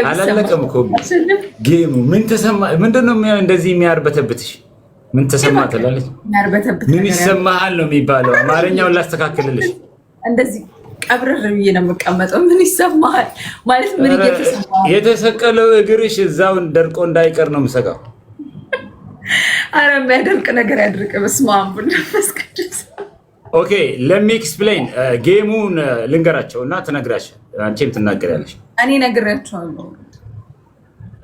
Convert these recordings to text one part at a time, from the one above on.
አላለቀም እኮ ጌሙ። ምን ተሰማ? ምንድነው እንደዚህ የሚያርበተብትሽ? ምን ተሰማ ትላለች? ምን ይሰማሃል ነው የሚባለው? አማርኛውን ላስተካክልልሽ። እንደዚህ ቀብረር ብዬ ነው የምቀመጠው። ምን ይሰማሃል ማለት ምን እየተሰማህ? የተሰቀለው እግርሽ እዛው ደርቆ እንዳይቀር ነው የምሰጋው። አረ የሚያደርቅ ነገር ያድርቅ። በስመ አብ ወመንፈስ ቅዱስ። ኦኬ ለሚ ኤክስፕሌን ጌሙን ልንገራቸው እና ትነግራለሽ። አንቺም ትናገሪያለሽ። እኔ ነግሬያቸዋለሁ።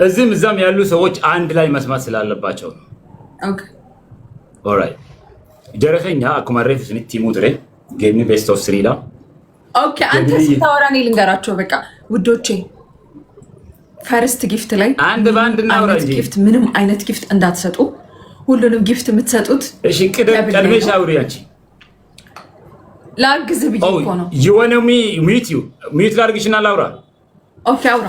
እዚህም እዛም ያሉ ሰዎች አንድ ላይ መስማት ስላለባቸው ነው። ኦኬ ኦልራይት ጀረኸኛ አኩማ ሬፍስ ቲሙ ድሬ ጌም ቤስት ኦፍ ስሪላ። ኦኬ አንተ ስታወራ እኔ ልንገራቸው። በቃ ውዶቼ ፈርስት ጊፍት ላይ አንድ ባንድ እናውራ እንጂ ጊፍት ምንም አይነት ጊፍት እንዳትሰጡ። ሁሉንም ጊፍት የምትሰጡት እሺ ቀድመሽ አውሪ አንቺ። ላግዝ ብዬ እኮ ነው። you want me meet you ሚት ላድርግሽና ላውራ። ኦኬ አውራ።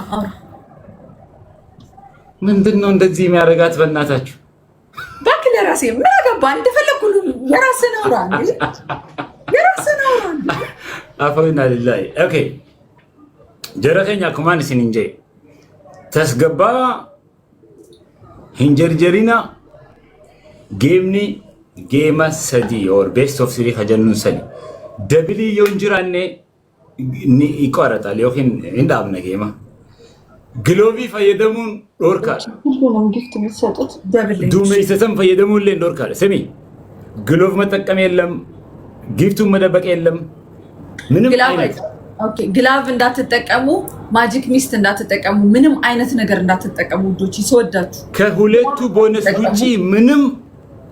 ምንድነው እንደዚህ የሚያደርጋት? በእናታችሁ ባክ ለራሴ ምን አገባ? እንደፈለኩ የራስህን አውራ እንዴ የራስህን አውራ እንዴ። አፈውና ለላይ ኦኬ ጀረኸኛ ኮማንድ ሲንንጀ ተስገባ ሂንጀርጀሪና ጌምኒ ጌማ ሰዲ ኦር ቤስት ኦፍ ስሪ ከጀኑን ሰዲ ደብሊ የንጅራኔ ይቆረጣል። ይሄን እንዳብነ ጌማ ግሎቪ ፈየደሙን ዶርካል ሁሉንም ጊፍት የሚሰጡት ደብል ዱሜ ይሰሰም ፈየደሙን ለ ዶርካል። ስሚ ግሎቭ መጠቀም የለም፣ ጊፍቱን መደበቅ የለም፣ ምንም አይነት ኦኬ ግላቭ እንዳትጠቀሙ፣ ማጂክ ሚስት እንዳትጠቀሙ፣ ምንም አይነት ነገር እንዳትጠቀሙ ውዶች። ይስወዳችሁ ከሁለቱ ቦነስ ውጪ ምንም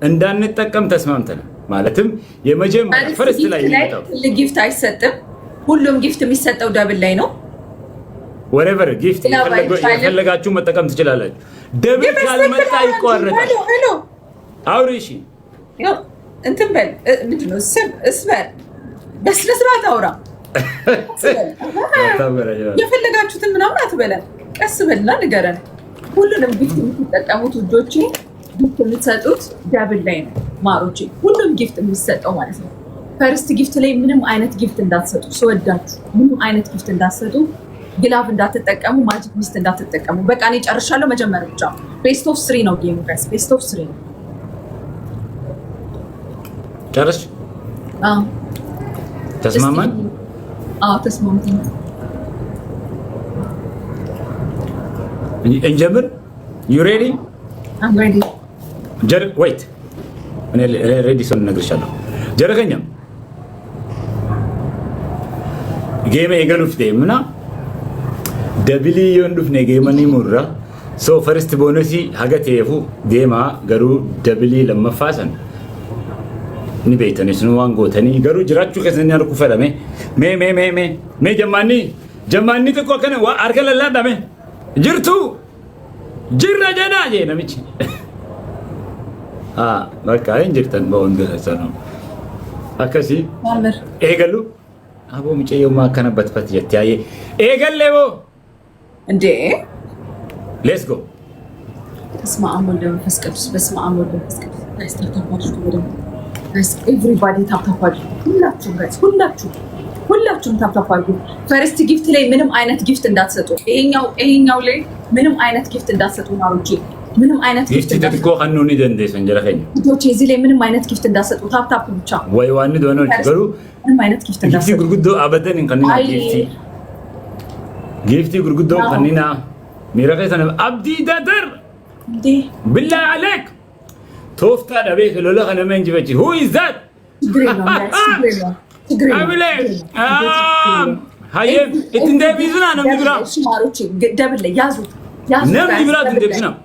እንዳንጠቀም ተስማምተናል። ማለትም የመጀመሪያ ፈርስት ላይ የሚመጣው ጊፍት አይሰጥም። ሁሉም ጊፍት የሚሰጠው ደብል ላይ ነው። ወሬቨር ጊፍት የፈለጋችሁ መጠቀም ትችላላችሁ። ደብል ካልመጣ ይቋረጣል። አውሪ እሺ እንትን በል ምንድን ነው እስበር በስነ ስርዓት አውራ። የፈለጋችሁትን ምናምን አትበለን። ቀስ በልና ንገረን። ሁሉንም ጊፍት የምትጠቀሙት ውዶቼ ጊፍት የምትሰጡት ደብል ላይ ነው ማሮቼ። ሁሉም ጊፍት የሚሰጠው ማለት ነው። ፈርስት ጊፍት ላይ ምንም አይነት ጊፍት እንዳትሰጡ፣ ስወዳችሁ ምንም አይነት ጊፍት እንዳትሰጡ። ግላቭ እንዳትጠቀሙ፣ ማጂክ ሚስት እንዳትጠቀሙ። በቃ እኔ ጨርሻለሁ። መጀመሪያ ብቻ ቤስት ኦፍ 3 ነው ጌሙ ጋይስ። ቤስት ኦፍ 3 ነው። ጨርሽ? አዎ ተስማማን? አዎ ተስማምተን እንጀምር። ዩ ሬዲ? አም ሬዲ። ዌይት እኔ ሬዲ ሰው እነግርሻለሁ። ጀረከኛ ጌመ የገሉፍ ደምና ደብሊ የንዱፍ ነገመኒ ሙራ ሶ ፈርስት ቦነሲ ሀገቴፉ ጌማ ገሩ ደብሊ ለመፋሰን ንቤተንስ ነው ዋንጎተኒ ገሩ ጅራቹ ከሰኛ ርኩ ፈለሜ ሜ ጀማኒ ተቆ ከነ አርከለላ ዳሜ ጅርቱ ጅራ ጀና ነምቺ በቃ እንጅርተን በወንገሰ ነው አከሲ ኤገሉ አቦ ምጨየው ማከነበት ፈት የታየ ኤገለቦ እንዴ ሌትስ ጎ። በስመ አብ ወወልድ ወመንፈስ ቅዱስ። በስመ አብ ወወልድ ወመንፈስ ቅዱስ። ኤቭሪባዲ ታፕታፓድ። ሁላችሁም ታፕታፓድ። ፈርስት ጊፍት ላይ ምንም አይነት ጊፍት እንዳትሰጡ። ይሄኛው ላይ ምንም አይነት ጊፍት እንዳትሰጡ ማሮቼ። ምንም አይነት ጊፍት ተጥቆ ቀኑኒ ደንደስ እንጀራከኝ ልጆቼ እዚህ ላይ ምንም አይነት ጊፍት እንዳትሰጡ። ታፕታፕ ብቻ ወይ ዋን ዶኖ ይገሩ ምንም አይነት ጊፍት እንዳትሰጡ። ጉርጉዶ አበደን እንከኒና ጊፍቲ ጉርጉዶ ከኒና ሚረከሰነ አብዲ ዳደር እንዴ بالله عليك توفتا دبيك لولا انا من جبتي هو از ذات هاي انت بيزنا انا بيزنا شماروچ دبل يازوت نم بيزنا انت بيزنا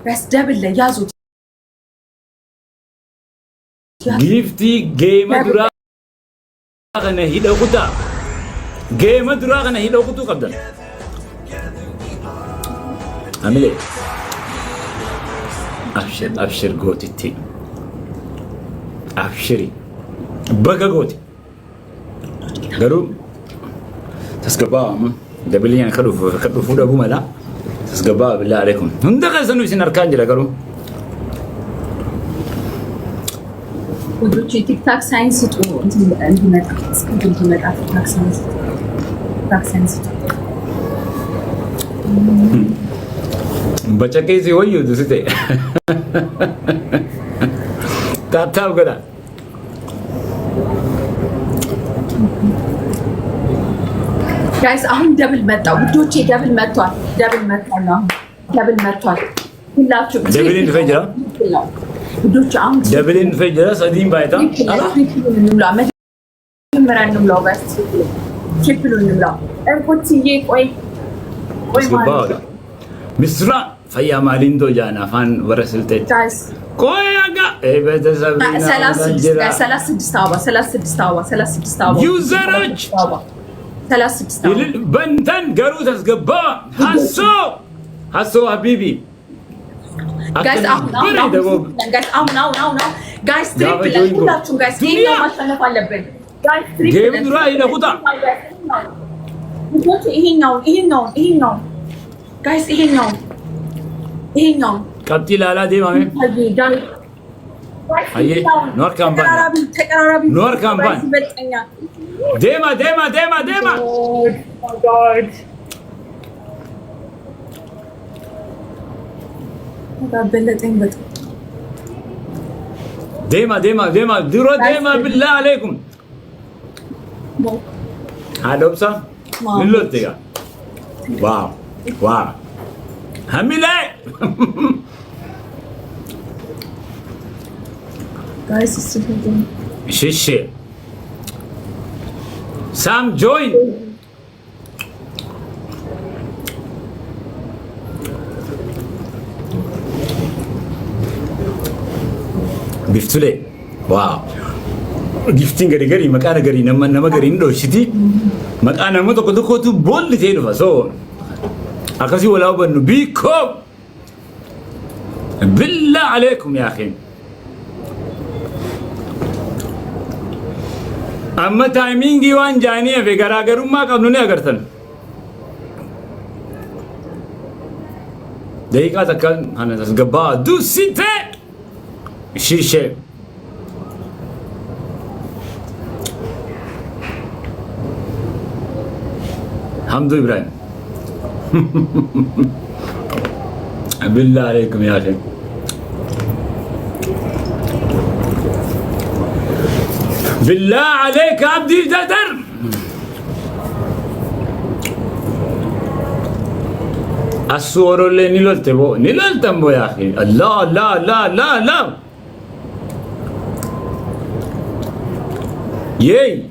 بس دبل يازوت جيفتي جيم درا انا هيدا قطا جيم درا انا هيدا قطو قبل عامل ايه؟ ابشر قوتي تي ابشري بقى قوتي قالوا تسقبا دبليان خدوا فودا ابو ملا تسقبا بالله عليكم هم دخل سنو سن اركان جلا قالوا ውዶች ቲክታክ ሳይንስ ስጡ እንዲመጣ እስክሪፕት እንዲመጣ ቲክታክ ሳይንስ ስጡ። በጨቄ ሲወዩ ድስቴ ታታው ገዳ ጋይስ አሁን ደብል መጣ ውዶቼ፣ ደብል መጥቷል። አሁን ደብል መጥቷል። ሁላችሁ ደብልን ፈጀራ ውዶች አሁን ደብልን ፈጀራ ሰዲም ባይታ መጀመሪያ እንምላው ጋይስ፣ ትሪፕል እንምላው። እርኮትዬ ቆይ ስባውዳ ምስራ ፈያ ማሊንዶ ጃና ፋን ወረስልቴ ጋይስ ቆይ አጋ ቤተሰብ 36 አበባ ዩዘሮች 36 አበባ በንተን ገሩ ተስገባ ሀሶ ሀቢቢ ጋይስ አሁን ጋይስ ትሪፕል ሁላችሁም ጋይስ ይሄኛው ማሸነፍ አለብን ጋይስ ትሪፕል ጌም ዱራ ይለቁታ ይሄኛው ጋይስ ይሄኛው ቀጥቲ ላላ ዴማሜ አየ ኖር ካምፓን ተቀራራቢ ኖር ካምፓን ዴማ በለጠኝ በጣም ዴማ ድሮ ዴማ ብላ አለይኩም አዶብሳ ንሎትጋ ዋው ሀሚላ ጋይስ ሽሽ ሳም ጆይን ጊፍቱሌ ዋው ጊፍቲን ገሪ መቃ ነገሪ ነመ ገሪ እንዶሽቲ መቃ ነመ tokko ቦልድ ቴ ዱፋ ሶ አከሲ ወላው በኑ ቢኮ ብላ አለይኩም ያ አኺ አመ ታይሚንግ ዋን ጃኒ አፌ ገራገሩማ ቀብኑኒ አገርተን ደቂቃ ተካል አነተስ ገባ ዱሲቴ ሺሼ ሐምዱ ኢብራሂም بالله عليكم يا اخي بالله عليك عبدي ددر الصور اللي نلولتبو يا اخي الله لا يي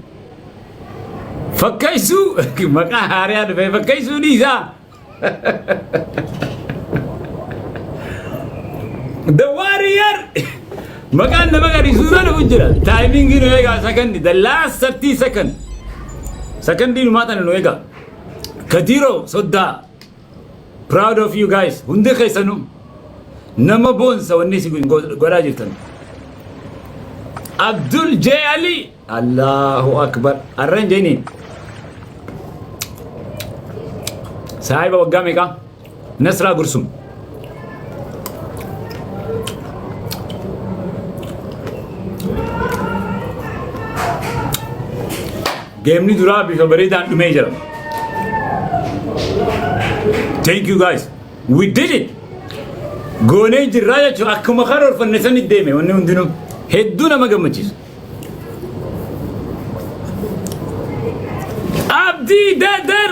فكيسو مكا هاريان في فكيسو نيزا The warrior مكان نمكا ريسوزان وجرا تايمينغ نويغا سكند the last 30 second دي نماتا نويغا كتيرو صدا proud of you guys هندي خيسانو نما بونسا ونسي غورا جرتن عبدul جي علي الله اكبر الرن جيني صاحب وقامي كا نسرا غرسوم game नहीं दुरा भी खबरें दान मेजर thank you guys we did it गोने जिराया चो अक्कम खर और फन्नसन इद्दे में वन्ने उन्दिनो हेद्दू ना मगमचिस abdi dadar